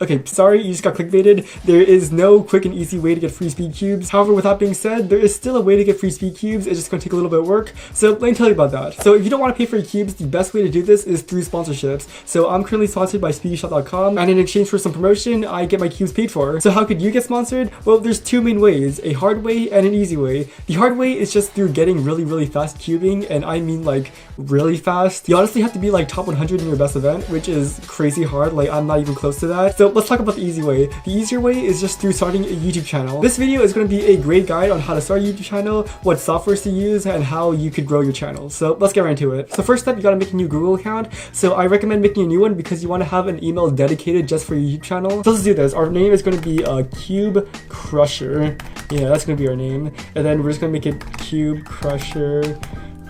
Okay, sorry, you just got clickbaited. There is no quick and easy way to get free speed cubes. However, with that being said, there is still a way to get free speed cubes. It's just going to take a little bit of work. So let me tell you about that. So if you don't want to pay for your cubes, the best way to do this is through sponsorships. So I'm currently sponsored by speedyshop.com, and in exchange for some promotion, I get my cubes paid for. So how could you get sponsored? Well, there's two main ways, a hard way and an easy way. The hard way is just through getting really fast cubing, and I mean like really fast. You honestly have to be like top 100 in your best event, which is crazy hard. Like I'm not even close to that. So let's talk about the easy way. The easier way is just through starting a YouTube channel. This video is going to be a great guide on how to start a YouTube channel, what softwares to use, and how you could grow your channel. So let's get right into it. So first step, you got to make a new Google account. So I recommend making a new one because you want to have an email dedicated just for your YouTube channel. So let's do this. Our name is going to be Cube Crusher. Yeah, that's going to be our name. And then we're just going to make it Cube Crusher.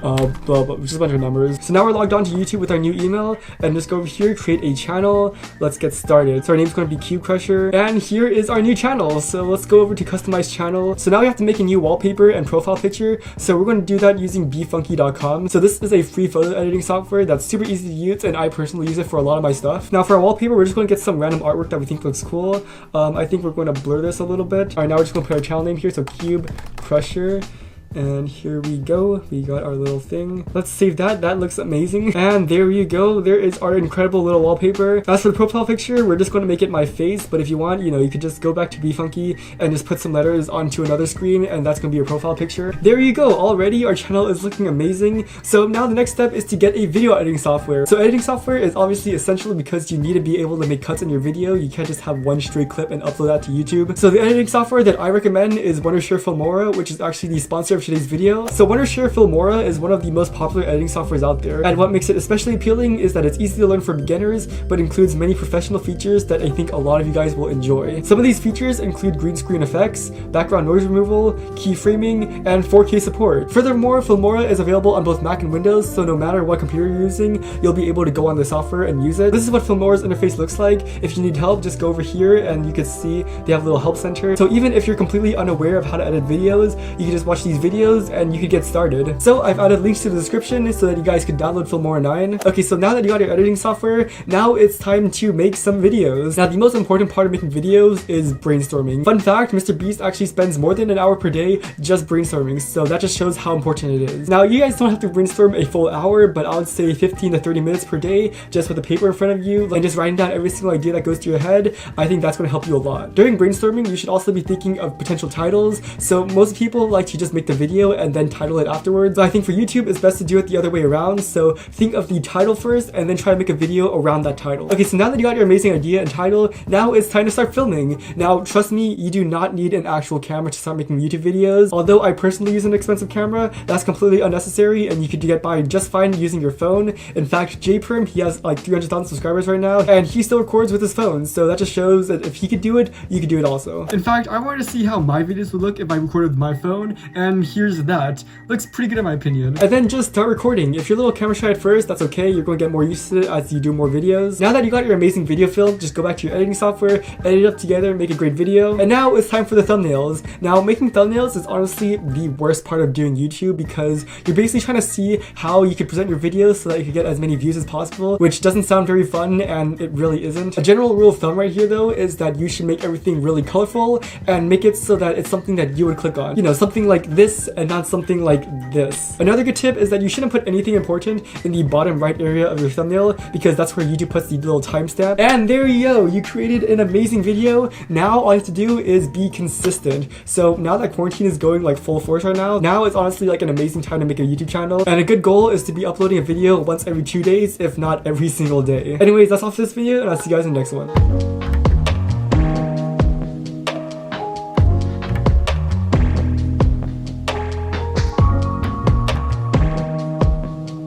Just a bunch of numbers. So now we're logged on to YouTube with our new email, and just go over here, create a channel. Let's get started. So our name's going to be Cube Crusher, and here is our new channel. So let's go over to customize channel. So now we have to make a new wallpaper and profile picture. So we're going to do that using befunky.com. So this is a free photo editing software that's super easy to use, and I personally use it for a lot of my stuff. Now for our wallpaper, we're just going to get some random artwork that we think looks cool. I think we're going to blur this a little bit. All right, now we're just going to put our channel name here. So Cube Crusher. And here we go, we got our little thing. Let's save that, that looks amazing. And there you go, there is our incredible little wallpaper. As for the profile picture, we're just going to make it my face, but if you want, you could just go back to befunky and just put some letters onto another screen, and that's going to be your profile picture. There you go, already our channel is looking amazing. So now the next step is to get a video editing software. So editing software is obviously essential because you need to be able to make cuts in your video. You can't just have one straight clip and upload that to YouTube. So the editing software that I recommend is Wondershare Filmora, which is actually the sponsor of today's video. So Wondershare Filmora is one of the most popular editing softwares out there, and what makes it especially appealing is that it's easy to learn for beginners, but includes many professional features that I think a lot of you guys will enjoy. Some of these features include green screen effects, background noise removal, keyframing, and 4K support. Furthermore, Filmora is available on both Mac and Windows, so no matter what computer you're using, you'll be able to go on the software and use it. This is what Filmora's interface looks like. If you need help, just go over here and you can see they have a little help center. So even if you're completely unaware of how to edit videos, you can just watch these videos and you can get started. So I've added links to the description so that you guys can download Filmora 9. Okay, so now that you got your editing software, now it's time to make some videos. Now the most important part of making videos is brainstorming. Fun fact, Mr. Beast actually spends more than an hour per day just brainstorming, so that just shows how important it is. Now you guys don't have to brainstorm a full hour, but I would say 15 to 30 minutes per day just with a paper in front of you and just writing down every single idea that goes to your head. I think that's going to help you a lot. During brainstorming, you should also be thinking of potential titles. So most people like to just make the video and then title it afterwards. But I think for YouTube, it's best to do it the other way around. So think of the title first and then try to make a video around that title. Okay, so now that you got your amazing idea and title, now it's time to start filming. Now, trust me, you do not need an actual camera to start making YouTube videos. Although I personally use an expensive camera, that's completely unnecessary and you could get by just fine using your phone. In fact, JPerm, he has like 300,000 subscribers right now and he still records with his phone. So that just shows that if he could do it, you could do it also. In fact, I wanted to see how my videos would look if I recorded with my phone, and here's that. Looks pretty good in my opinion. And then just start recording. If you're a little camera shy at first, that's okay. You're going to get more used to it as you do more videos. Now that you got your amazing video film, just go back to your editing software, edit it up together, make a great video. And now it's time for the thumbnails. Now making thumbnails is honestly the worst part of doing YouTube because you're basically trying to see how you can present your videos so that you can get as many views as possible, which doesn't sound very fun and it really isn't. A general rule of thumb right here though is that you should make everything really colorful and make it so that it's something that you would click on. You know, something like this and not something like this. Another good tip is that you shouldn't put anything important in the bottom right area of your thumbnail because that's where YouTube puts the little timestamp. And there you go, you created an amazing video. Now all you have to do is be consistent. So now that quarantine is going like full force right now it's honestly like an amazing time to make a YouTube channel. And a good goal is to be uploading a video once every 2 days, if not every single day. Anyways, that's all for this video, and I'll see you guys in the next one.